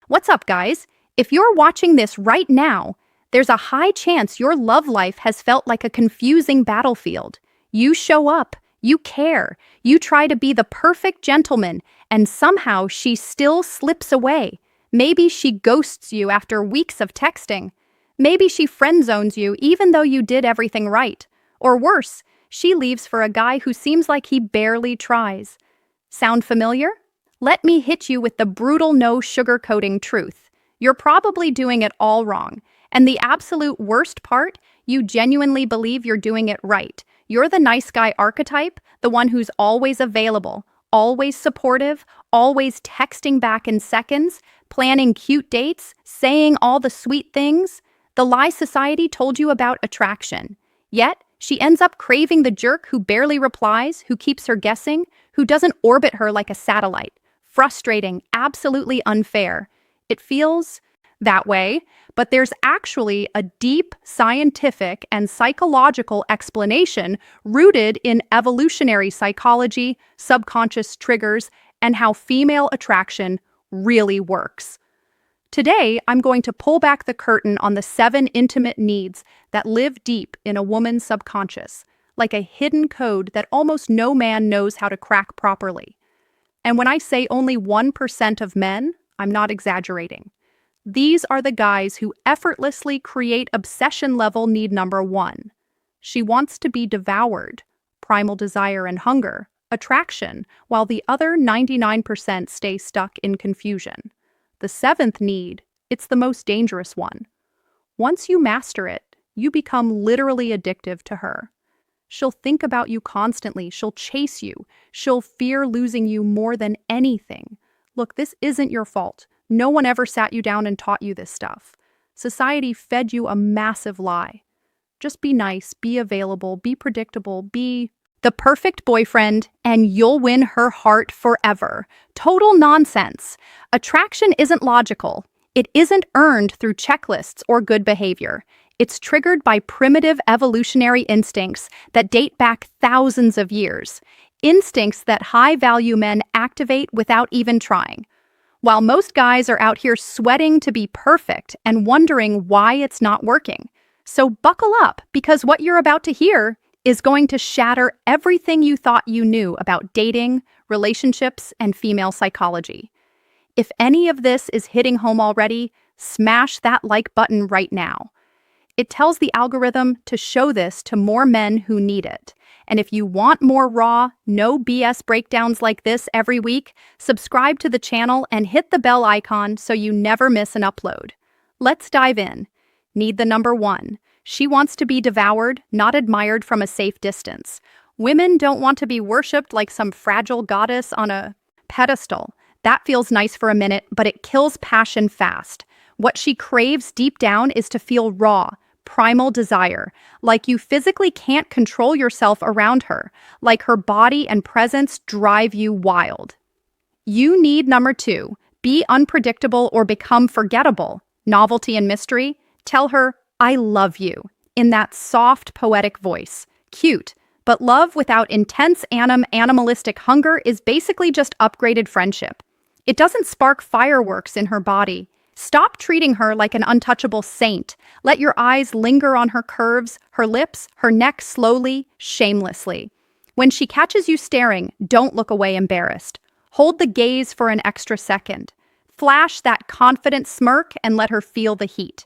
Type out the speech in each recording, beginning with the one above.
What's up, guys? If you're watching this right now, there's a high chance your love life has felt like a confusing battlefield. You show up, you care, you try to be the perfect gentleman, and somehow she still slips away. Maybe she ghosts you after weeks of texting. Maybe she friend zones you even though you did everything right. Or worse, she leaves for a guy who seems like he barely tries. Sound familiar? Let me hit you with the brutal no sugarcoating truth. You're probably doing it all wrong. And the absolute worst part, you genuinely believe you're doing it right. You're the nice guy archetype, the one who's always available, always supportive, always texting back in seconds, planning cute dates, saying all the sweet things. The lie society told you about attraction. Yet, she ends up craving the jerk who barely replies, who keeps her guessing, who doesn't orbit her like a satellite. Frustrating, absolutely unfair. It feels that way, but there's actually a deep scientific and psychological explanation rooted in evolutionary psychology, subconscious triggers, and how female attraction really works. Today, I'm going to pull back the curtain on the 7 intimate needs that live deep in a woman's subconscious, like a hidden code that almost no man knows how to crack properly. And when I say only 1% of men, I'm not exaggerating. These are the guys who effortlessly create obsession-level need number 1. She wants to be devoured, primal desire and hunger, attraction, while the other 99% stay stuck in confusion. The 7th need, it's the most dangerous one. Once you master it, you become literally addictive to her. She'll think about you constantly, she'll chase you, she'll fear losing you more than anything. Look, this isn't your fault. No one ever sat you down and taught you this stuff. Society fed you a massive lie. Just be nice, be available, be predictable, be the perfect boyfriend, and you'll win her heart forever. Total nonsense. Attraction isn't logical. It isn't earned through checklists or good behavior. It's triggered by primitive evolutionary instincts that date back thousands of years. Instincts that high-value men activate without even trying. While most guys are out here sweating to be perfect and wondering why it's not working. So buckle up, because what you're about to hear is going to shatter everything you thought you knew about dating, relationships, and female psychology. If any of this is hitting home already, smash that like button right now. It tells the algorithm to show this to more men who need it. And if you want more raw, no BS breakdowns like this every week, subscribe to the channel and hit the bell icon so you never miss an upload. Let's dive in. Need the number 1. She wants to be devoured, not admired from a safe distance. Women don't want to be worshipped like some fragile goddess on a pedestal. That feels nice for a minute, but it kills passion fast. What she craves deep down is to feel raw, primal desire, like you physically can't control yourself around her, like her body and presence drive you wild. You need number 2, be unpredictable or become forgettable. Novelty and mystery. Tell her, I love you, in that soft, poetic voice. Cute, but love without intense animalistic hunger is basically just upgraded friendship. It doesn't spark fireworks in her body. Stop treating her like an untouchable saint. Let your eyes linger on her curves, her lips, her neck slowly, shamelessly. When she catches you staring, don't look away embarrassed. Hold the gaze for an extra second. Flash that confident smirk and let her feel the heat.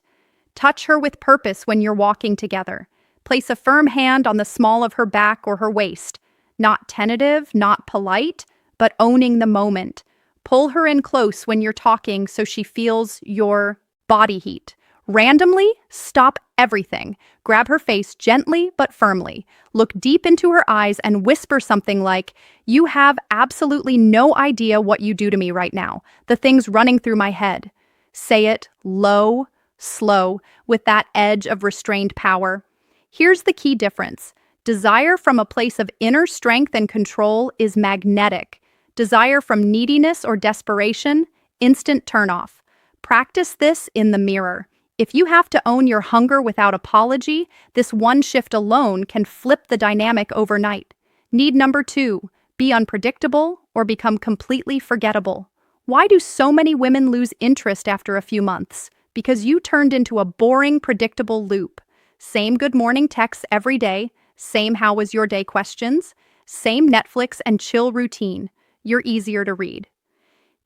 Touch her with purpose when you're walking together. Place a firm hand on the small of her back or her waist. Not tentative, not polite, but owning the moment. Pull her in close when you're talking so she feels your body heat. Randomly, stop everything. Grab her face gently but firmly. Look deep into her eyes and whisper something like, "You have absolutely no idea what you do to me right now. The things running through my head." Say it low, slow, with that edge of restrained power. Here's the key difference. Desire from a place of inner strength and control is magnetic. Desire from neediness or desperation, instant turnoff. Practice this in the mirror. If you have to own your hunger without apology, this one shift alone can flip the dynamic overnight. Need number 2, be unpredictable or become completely forgettable. Why do so many women lose interest after a few months? Because you turned into a boring, predictable loop. Same good morning texts every day, same how was your day questions, same Netflix and chill routine. You're easier to read.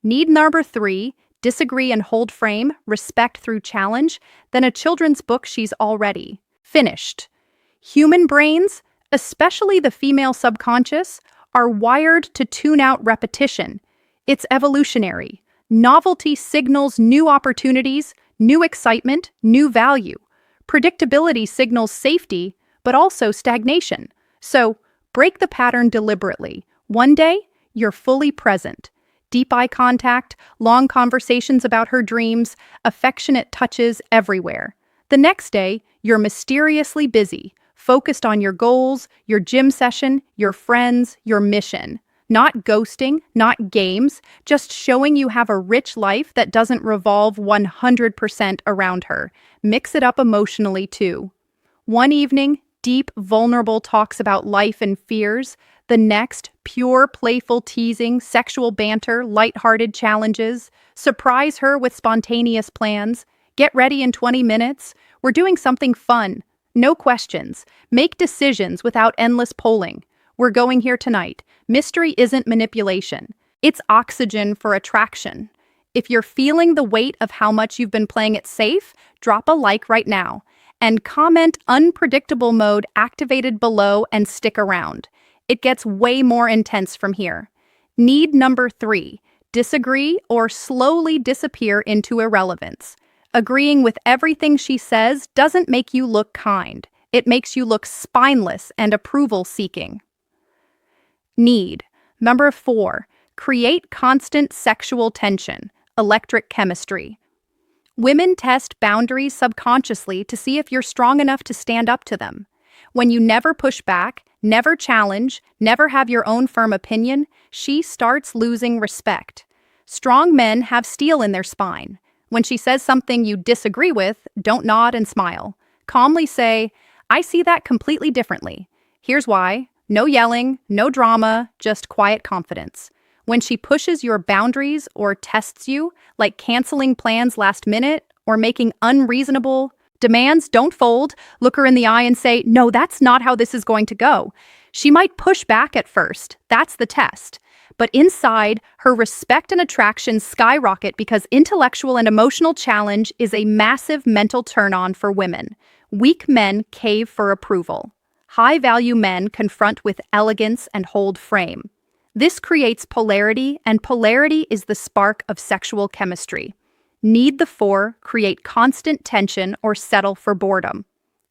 Need number 3, disagree and hold frame, respect through challenge, then a children's book she's already finished. Human brains, especially the female subconscious, are wired to tune out repetition. It's evolutionary. Novelty signals new opportunities, new excitement, new value. Predictability signals safety, but also stagnation. So, break the pattern deliberately. One day, you're fully present. Deep eye contact, long conversations about her dreams, affectionate touches everywhere. The next day, you're mysteriously busy, focused on your goals, your gym session, your friends, your mission. Not ghosting, not games, just showing you have a rich life that doesn't revolve 100% around her. Mix it up emotionally, too. One evening, deep, vulnerable talks about life and fears. The next, pure, playful teasing, sexual banter, lighthearted challenges. Surprise her with spontaneous plans. Get ready in 20 minutes. We're doing something fun. No questions. Make decisions without endless polling. We're going here tonight. Mystery isn't manipulation. It's oxygen for attraction. If you're feeling the weight of how much you've been playing it safe, drop a like right now. And comment unpredictable mode activated below and stick around. It gets way more intense from here. Need number 3, disagree or slowly disappear into irrelevance. Agreeing with everything she says doesn't make you look kind. It makes you look spineless and approval-seeking. Need. Number 4, create constant sexual tension, electric chemistry. Women test boundaries subconsciously to see if you're strong enough to stand up to them. When you never push back, never challenge, never have your own firm opinion, she starts losing respect. Strong men have steel in their spine. When she says something you disagree with, don't nod and smile. Calmly say, "I see that completely differently. Here's why." No yelling, no drama, just quiet confidence. When she pushes your boundaries or tests you, like canceling plans last minute or making unreasonable demands, don't fold, look her in the eye and say, "No, that's not how this is going to go." She might push back at first, that's the test. But inside, her respect and attraction skyrocket because intellectual and emotional challenge is a massive mental turn-on for women. Weak men cave for approval. High-value men confront with elegance and hold frame. This creates polarity, and polarity is the spark of sexual chemistry. Need the 4, create constant tension or settle for boredom.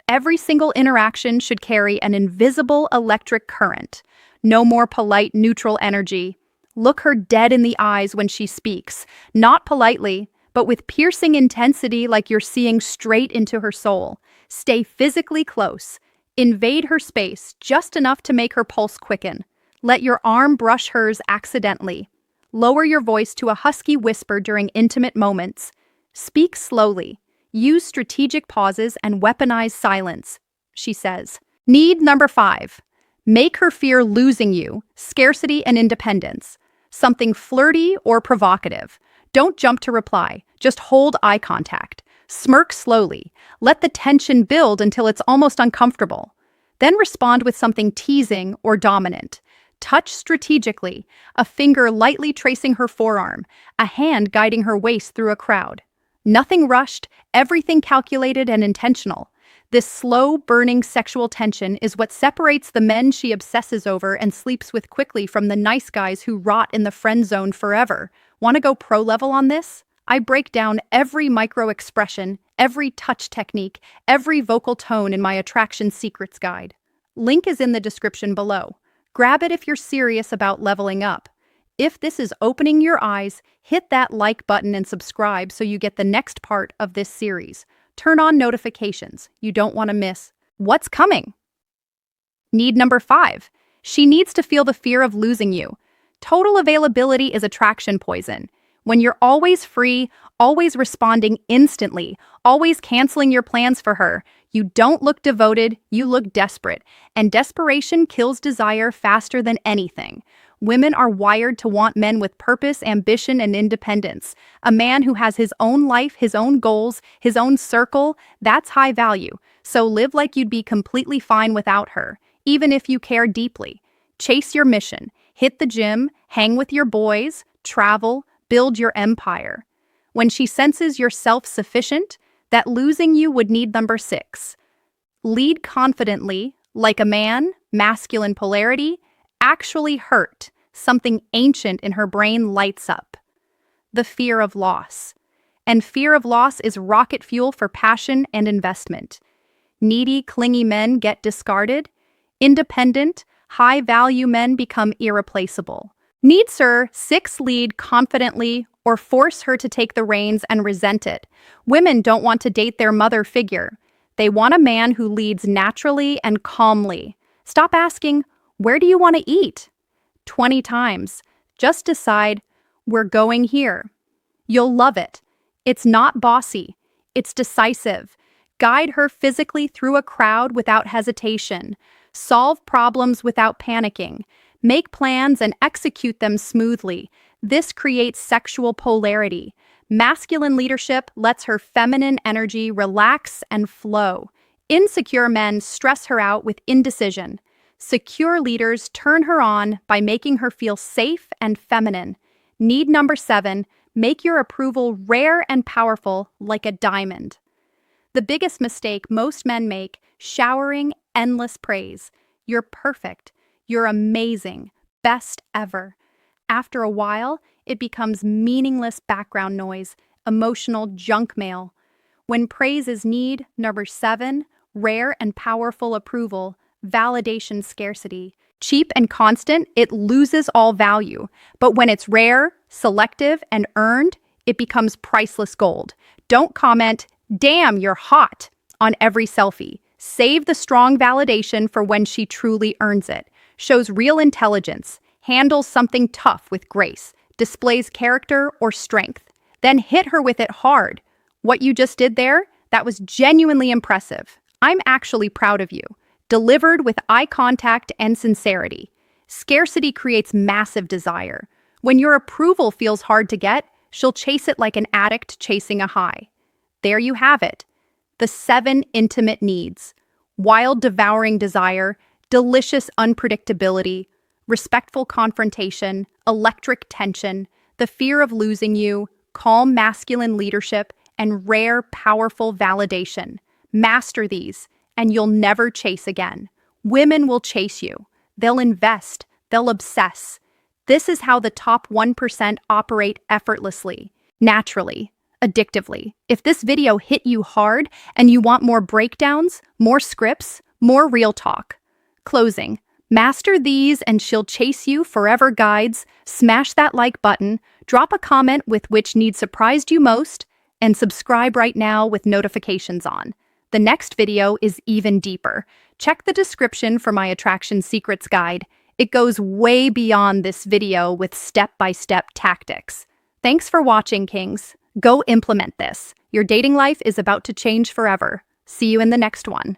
Every single interaction should carry an invisible electric current. No more polite, neutral energy. Look her dead in the eyes when she speaks, not politely, but with piercing intensity like you're seeing straight into her soul. Stay physically close. Invade her space just enough to make her pulse quicken. Let your arm brush hers accidentally. Lower your voice to a husky whisper during intimate moments. Speak slowly. Use strategic pauses and weaponize silence, she says. Need number 5. Make her fear losing you, scarcity and independence. Something flirty or provocative. Don't jump to reply. Just hold eye contact. Smirk slowly. Let the tension build until it's almost uncomfortable. Then respond with something teasing or dominant. Touch strategically, a finger lightly tracing her forearm, a hand guiding her waist through a crowd. Nothing rushed, everything calculated and intentional. This slow, burning sexual tension is what separates the men she obsesses over and sleeps with quickly from the nice guys who rot in the friend zone forever. Want to go pro level on this? I break down every micro-expression, every touch technique, every vocal tone in my Attraction Secrets Guide. Link is in the description below. Grab it if you're serious about leveling up. If this is opening your eyes, hit that like button and subscribe so you get the next part of this series. Turn on notifications. You don't want to miss what's coming. Need number 5. She needs to feel the fear of losing you. Total availability is attraction poison. When you're always free, always responding instantly, always canceling your plans for her, you don't look devoted, you look desperate. And desperation kills desire faster than anything. Women are wired to want men with purpose, ambition, and independence. A man who has his own life, his own goals, his own circle, that's high value. So live like you'd be completely fine without her, even if you care deeply. Chase your mission, hit the gym, hang with your boys, travel, build your empire. When she senses you're self-sufficient, that losing you would need number 6. Lead confidently, like a man, masculine polarity, actually hurt. Something ancient in her brain lights up. The fear of loss. And fear of loss is rocket fuel for passion and investment. Needy, clingy men get discarded. Independent, high-value men become irreplaceable. Needs her 6 lead confidently or force her to take the reins and resent it. Women don't want to date their mother figure. They want a man who leads naturally and calmly. Stop asking, "Where do you want to eat?" 20 times. Just decide, "We're going here." You'll love it. It's not bossy. It's decisive. Guide her physically through a crowd without hesitation. Solve problems without panicking. Make plans and execute them smoothly. This creates sexual polarity. Masculine leadership lets her feminine energy relax and flow. Insecure men stress her out with indecision. Secure leaders turn her on by making her feel safe and feminine. Need number 7, make your approval rare and powerful like a diamond. The biggest mistake most men make, showering endless praise. You're perfect. You're amazing. Best ever. After a while, it becomes meaningless background noise, emotional junk mail. When praise is need, number 7, rare and powerful approval, validation scarcity. Cheap and constant, it loses all value. But when it's rare, selective, and earned, it becomes priceless gold. Don't comment, "Damn, you're hot," on every selfie. Save the strong validation for when she truly earns it. Shows real intelligence, handles something tough with grace, displays character or strength. Then hit her with it hard. What you just did there, that was genuinely impressive. I'm actually proud of you. Delivered with eye contact and sincerity. Scarcity creates massive desire. When your approval feels hard to get, she'll chase it like an addict chasing a high. There you have it. The 7 intimate needs. Wild, devouring desire, delicious unpredictability, respectful confrontation, electric tension, the fear of losing you, calm masculine leadership, and rare, powerful validation. Master these, and you'll never chase again. Women will chase you. They'll invest. They'll obsess. This is how the top 1% operate effortlessly, naturally, addictively. If this video hit you hard and you want more breakdowns, more scripts, more real talk. Closing. Master these and she'll chase you forever guides. Smash that like button, drop a comment with which need surprised you most, and subscribe right now with notifications on. The next video is even deeper. Check the description for my attraction secrets guide. It goes way beyond this video with step-by-step tactics. Thanks for watching, Kings. Go implement this. Your dating life is about to change forever. See you in the next one.